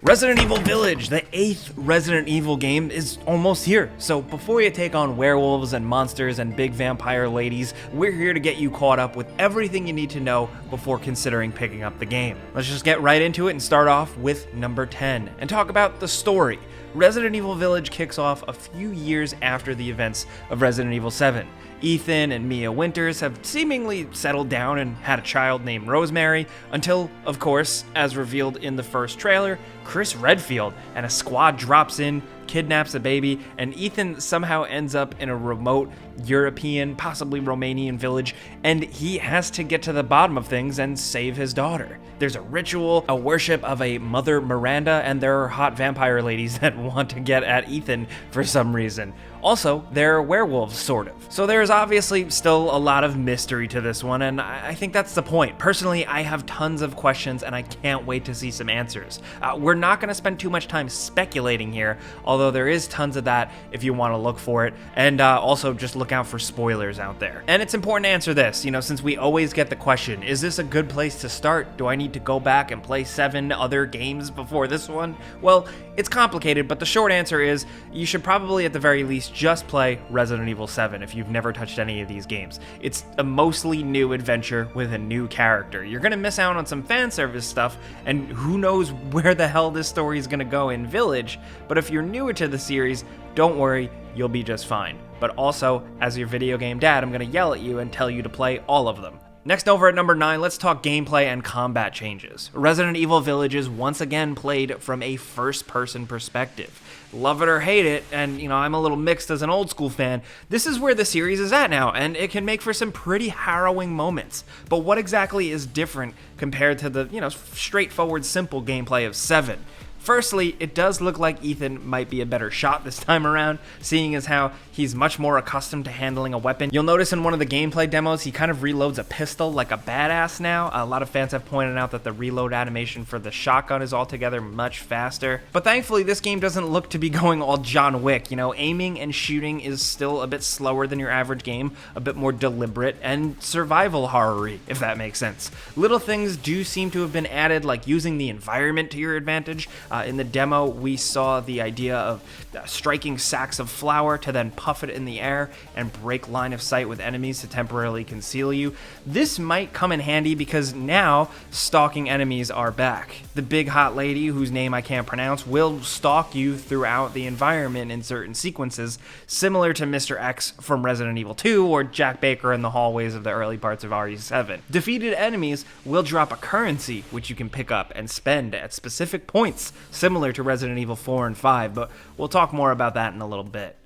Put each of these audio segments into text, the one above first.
Resident Evil Village, the 8th Resident Evil game, is almost here. So before you take on werewolves and monsters and big vampire ladies, we're here to get you caught up with everything you need to know before considering picking up the game. Let's just get right into it and start off with number 10 and talk about the story. Resident Evil Village kicks off a few years after the events of Resident Evil 7. Ethan and Mia Winters have seemingly settled down and had a child named Rosemary, until, of course, as revealed in the first trailer, Chris Redfield and a squad drops in, kidnaps a baby, and Ethan somehow ends up in a remote European, possibly Romanian village, and he has to get to the bottom of things and save his daughter. There's a ritual, a worship of a Mother Miranda, and there are hot vampire ladies that want to get at Ethan for some reason. Also, they're werewolves, sort of. So there's obviously still a lot of mystery to this one, and I think that's the point. Personally, I have tons of questions, and I can't wait to see some answers. We're not going to spend too much time speculating here, although there is tons of that if you want to look for it, and also just look out for spoilers out there. And it's important to answer this, since we always get the question, is this a good place to start? Do I need to go back and play 7 other games before this one? Well, it's complicated, but the short answer is you should probably at the very least just play Resident Evil 7 if you've never touched any of these games. It's a mostly new adventure with a new character. You're gonna miss out on some fan service stuff, and who knows where the hell this story is gonna go in Village, but if you're newer to the series, don't worry, you'll be just fine. But also, as your video game dad, I'm gonna yell at you and tell you to play all of them. Next, over at number 9, let's talk gameplay and combat changes. Resident Evil Village is once again played from a first-person perspective. Love it or hate it, and I'm a little mixed as an old school fan, this is where the series is at now, and it can make for some pretty harrowing moments. But what exactly is different compared to the, straightforward, simple gameplay of 7? Firstly, it does look like Ethan might be a better shot this time around, seeing as how he's much more accustomed to handling a weapon. You'll notice in one of the gameplay demos, he kind of reloads a pistol like a badass now. A lot of fans have pointed out that the reload animation for the shotgun is altogether much faster. But thankfully, this game doesn't look to be going all John Wick. Aiming and shooting is still a bit slower than your average game, a bit more deliberate, and survival horror-y, if that makes sense. Little things do seem to have been added, like using the environment to your advantage. In the demo, we saw the idea of striking sacks of flour to then puff it in the air and break line of sight with enemies to temporarily conceal you. This might come in handy because now stalking enemies are back. The big hot lady, whose name I can't pronounce, will stalk you throughout the environment in certain sequences, similar to Mr. X from Resident Evil 2 or Jack Baker in the hallways of the early parts of RE7. Defeated enemies will drop a currency, which you can pick up and spend at specific points, similar to Resident Evil 4 and 5, but we'll talk more about that in a little bit.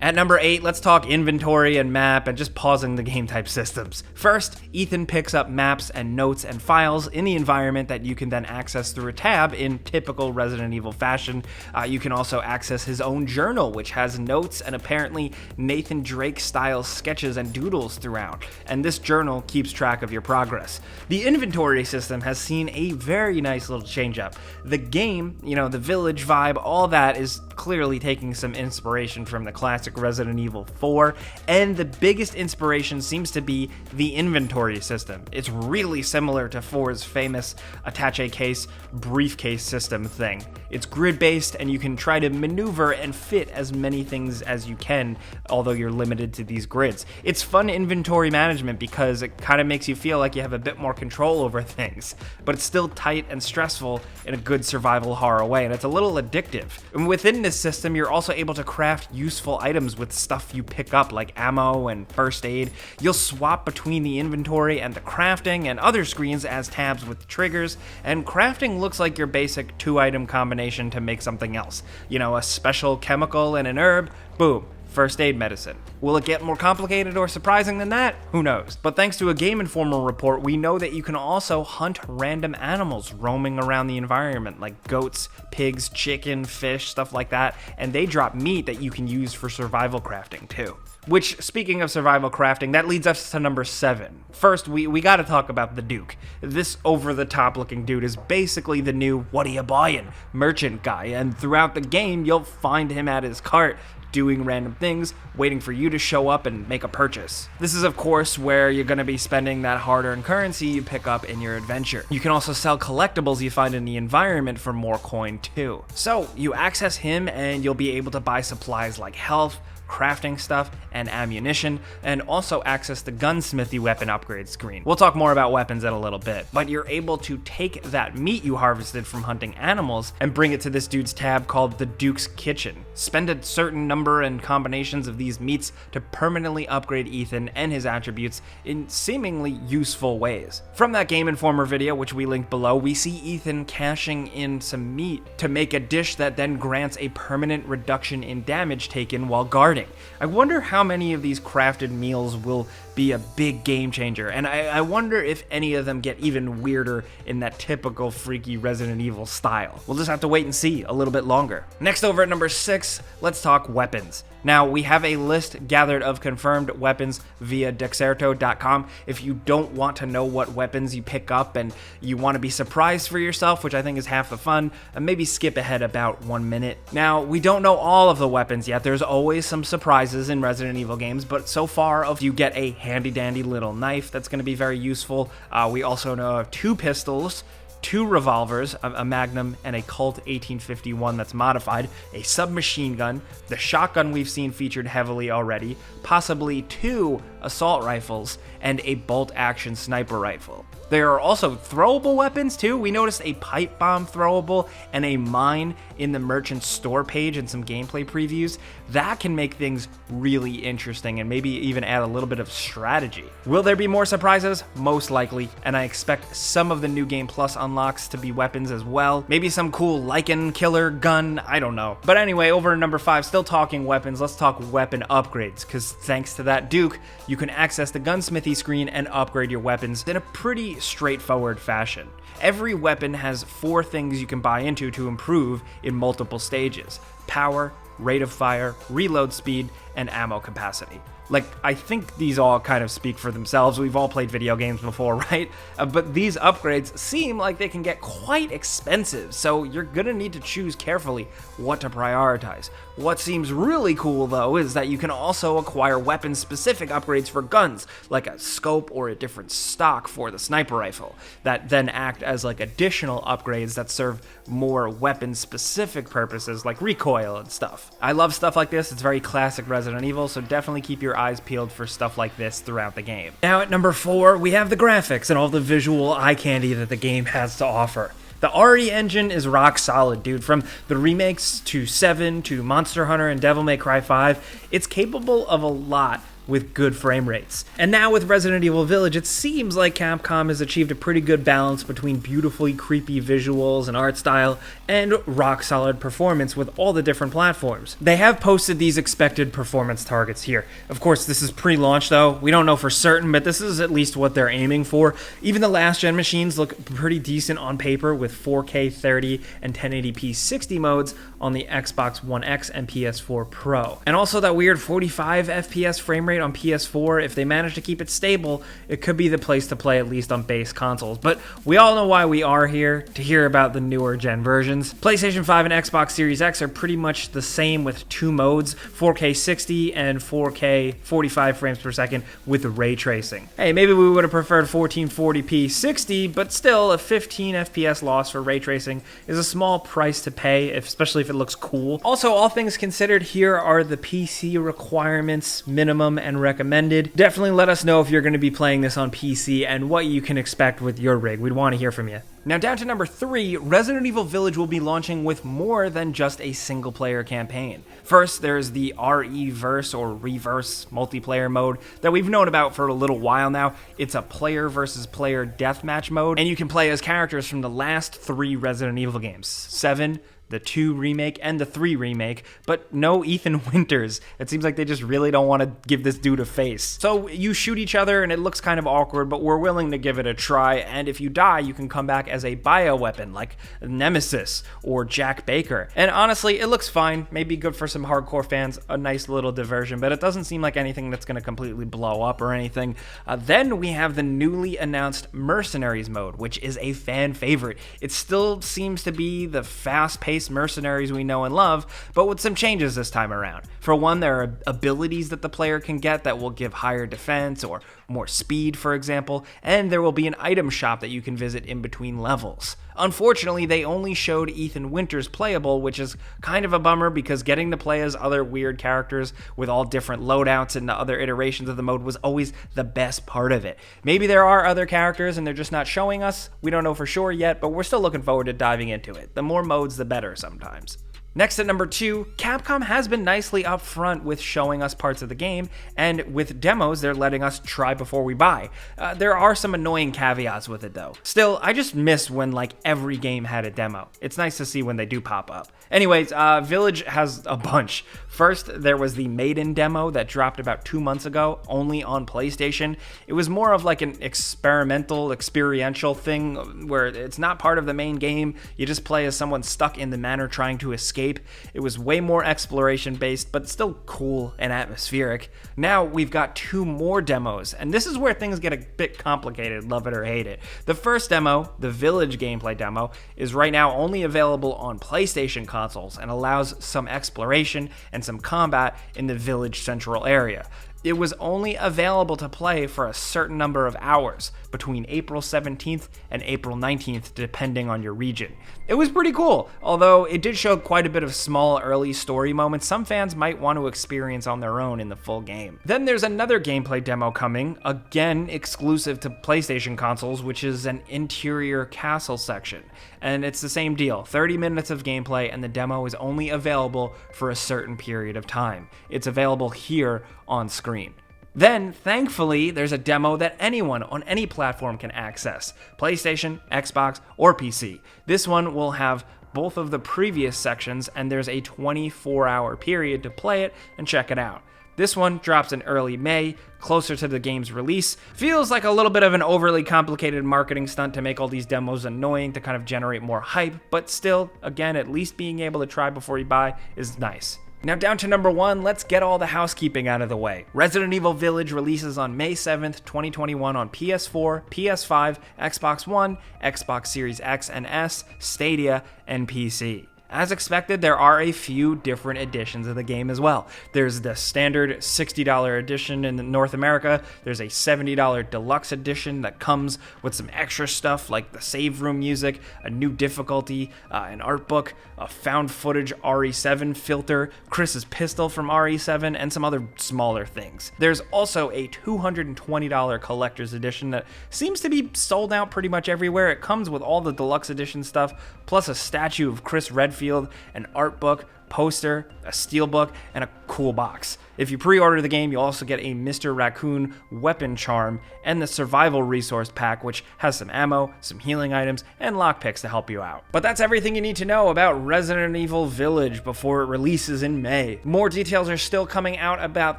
At number 8, let's talk inventory and map and just pausing the game type systems. First, Ethan picks up maps and notes and files in the environment that you can then access through a tab in typical Resident Evil fashion. You can also access his own journal, which has notes and apparently Nathan Drake style sketches and doodles throughout, and this journal keeps track of your progress. The inventory system has seen a very nice little change up. The game, the village vibe, all that is clearly taking some inspiration from the classic Resident Evil 4, and the biggest inspiration seems to be the inventory system. It's really similar to 4's famous attaché case briefcase system thing. It's grid-based, and you can try to maneuver and fit as many things as you can, although you're limited to these grids. It's fun inventory management because it kind of makes you feel like you have a bit more control over things, but it's still tight and stressful in a good survival horror way, and it's a little addictive. And within this system, you're also able to craft useful items with stuff you pick up, like ammo and first aid. You'll swap between the inventory and the crafting and other screens as tabs with triggers, and crafting looks like your basic 2-item combination to make something else. A special chemical and an herb, boom, first aid medicine. Will it get more complicated or surprising than that? Who knows? But thanks to a Game Informer report, we know that you can also hunt random animals roaming around the environment, like goats, pigs, chicken, fish, stuff like that, and they drop meat that you can use for survival crafting too. Which, speaking of survival crafting, that leads us to number 7. First, we gotta talk about the Duke. This over-the-top looking dude is basically the new "what are you buying?" merchant guy, and throughout the game, you'll find him at his cart, doing random things, waiting for you to show up and make a purchase. This is, of course, where you're going to be spending that hard-earned currency you pick up in your adventure. You can also sell collectibles you find in the environment for more coin too. So you access him and you'll be able to buy supplies like health, crafting stuff, and ammunition, and also access the gunsmithy weapon upgrade screen. We'll talk more about weapons in a little bit, but you're able to take that meat you harvested from hunting animals and bring it to this dude's tab called the Duke's Kitchen. Spend a certain number and combinations of these meats to permanently upgrade Ethan and his attributes in seemingly useful ways. From that Game Informer video, which we linked below, we see Ethan cashing in some meat to make a dish that then grants a permanent reduction in damage taken while guarding. I wonder how many of these crafted meals will be a big game changer, and I wonder if any of them get even weirder in that typical freaky Resident Evil style. We'll just have to wait and see a little bit longer. Next, over at number 6, let's talk weapons. Now, we have a list gathered of confirmed weapons via Dexerto.com. If you don't want to know what weapons you pick up and you want to be surprised for yourself, which I think is half the fun, maybe skip ahead about 1 minute. Now, we don't know all of the weapons yet. There's always some surprises in Resident Evil games, but so far, you get a handy-dandy little knife that's going to be very useful. We also know of 2 pistols, 2 revolvers, a Magnum and a Colt 1851 that's modified, a submachine gun, the shotgun we've seen featured heavily already, possibly 2 assault rifles, and a bolt-action sniper rifle. There are also throwable weapons too. We noticed a pipe bomb throwable and a mine in the merchant store page and some gameplay previews. That can make things really interesting and maybe even add a little bit of strategy. Will there be more surprises? Most likely, and I expect some of the New Game Plus unlocks to be weapons as well. Maybe some cool Lycan killer gun, I don't know. But anyway, over at number 5, still talking weapons, let's talk weapon upgrades, because thanks to that Duke, you can access the gunsmithy screen and upgrade your weapons in a pretty straightforward fashion. Every weapon has 4 things you can buy into to improve in multiple stages: power, rate of fire, reload speed, and ammo capacity. Like, I think these all kind of speak for themselves. We've all played video games before, right? But these upgrades seem like they can get quite expensive, so you're gonna need to choose carefully what to prioritize. What seems really cool, though, is that you can also acquire weapon-specific upgrades for guns, like a scope or a different stock for the sniper rifle, that then act as like additional upgrades that serve more weapon-specific purposes, like recoil and stuff. I love stuff like this. It's very classic Resident Evil, so definitely keep your eyes peeled for stuff like this throughout the game. Now at number 4, we have the graphics and all the visual eye candy that the game has to offer. The RE engine is rock solid, dude. From the remakes to 7 to Monster Hunter and Devil May Cry 5, it's capable of a lot with good frame rates. And now with Resident Evil Village, it seems like Capcom has achieved a pretty good balance between beautifully creepy visuals and art style and rock-solid performance with all the different platforms. They have posted these expected performance targets here. Of course, this is pre-launch though. We don't know for certain, but this is at least what they're aiming for. Even the last-gen machines look pretty decent on paper with 4K 30 and 1080p 60 modes on the Xbox One X and PS4 Pro. And also that weird 45 FPS frame rate on PS4, if they manage to keep it stable, it could be the place to play, at least on base consoles. But we all know why we are here, to hear about the newer gen versions. PlayStation 5 and Xbox Series X are pretty much the same with 2 modes, 4K 60 and 4K 45 frames per second with ray tracing. Hey, maybe we would have preferred 1440p 60, but still a 15 FPS loss for ray tracing is a small price to pay, especially if it looks cool. Also, all things considered, here are the PC requirements, minimum and recommended. Definitely let us know if you're going to be playing this on PC and what you can expect with your rig. We'd want to hear from you. Now down to number 3, Resident Evil Village will be launching with more than just a single player campaign. First, there's the RE-verse or Reverse multiplayer mode that we've known about for a little while now. It's a player versus player deathmatch mode, and you can play as characters from the last 3 Resident Evil games: 7, the 2 remake, and the 3 remake, but no Ethan Winters. It seems like they just really don't want to give this dude a face. So you shoot each other and it looks kind of awkward, but we're willing to give it a try, and if you die, you can come back as a bioweapon like Nemesis or Jack Baker. And honestly, it looks fine, maybe good for some hardcore fans, a nice little diversion, but it doesn't seem like anything that's going to completely blow up or anything. Then we have the newly announced Mercenaries mode, which is a fan favorite. It still seems to be the fast-paced Mercenaries we know and love, but with some changes this time around. For one, there are abilities that the player can get that will give higher defense or more speed, for example, and there will be an item shop that you can visit in between levels. Unfortunately, they only showed Ethan Winters playable, which is kind of a bummer because getting to play as other weird characters with all different loadouts and the other iterations of the mode was always the best part of it. Maybe there are other characters and they're just not showing us. We don't know for sure yet, but we're still looking forward to diving into it. The more modes, the better sometimes. Next at number 2, Capcom has been nicely upfront with showing us parts of the game, and with demos, they're letting us try before we buy. There are some annoying caveats with it though. Still, I just miss when like every game had a demo. It's nice to see when they do pop up. Anyways, Village has a bunch. First, there was the Maiden demo that dropped about 2 months ago, only on PlayStation. It was more of like an experiential thing where it's not part of the main game. You just play as someone stuck in the manor trying to escape. It was way more exploration based, but still cool and atmospheric. Now we've got 2 more demos, and this is where things get a bit complicated, love it or hate it. The first demo, the Village gameplay demo, is right now only available on PlayStation consoles and allows some exploration and some combat in the Village central area. It was only available to play for a certain number of hours between April 17th and April 19th, depending on your region. It was pretty cool, although it did show quite a bit of small early story moments some fans might want to experience on their own in the full game. Then there's another gameplay demo coming, again exclusive to PlayStation consoles, which is an interior castle section. And it's the same deal, 30 minutes of gameplay, and the demo is only available for a certain period of time. It's available here on screen. Then, thankfully, there's a demo that anyone on any platform can access, PlayStation, Xbox, or PC. This one will have both of the previous sections, and there's a 24-hour period to play it and check it out. This one drops in early May, closer to the game's release. Feels like a little bit of an overly complicated marketing stunt to make all these demos annoying to kind of generate more hype, but still, again, at least being able to try before you buy is nice. Now down to number 1, let's get all the housekeeping out of the way. Resident Evil Village releases on May 7th, 2021 on PS4, PS5, Xbox One, Xbox Series X and S, Stadia, and PC. As expected, there are a few different editions of the game as well. There's the standard $60 edition in North America. There's a $70 deluxe edition that comes with some extra stuff like the save room music, a new difficulty, an art book, a found footage RE7 filter, Chris's pistol from RE7, and some other smaller things. There's also a $220 collector's edition that seems to be sold out pretty much everywhere. It comes with all the deluxe edition stuff, plus a statue of Chris Redfield, an art book, poster, a steelbook, and a cool box. If you pre-order the game, you'll also get a Mr. Raccoon weapon charm and the survival resource pack, which has some ammo, some healing items, and lockpicks to help you out. But that's everything you need to know about Resident Evil Village before it releases in May. More details are still coming out about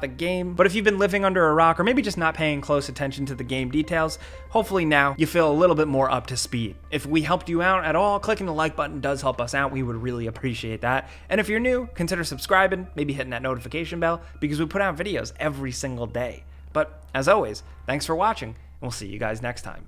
the game, but if you've been living under a rock or maybe just not paying close attention to the game details, hopefully now you feel a little bit more up to speed. If we helped you out at all, clicking the like button does help us out. We would really appreciate that. And if you're new, consider subscribing, maybe hitting that notification bell, because we put out videos every single day. But as always, thanks for watching, and we'll see you guys next time.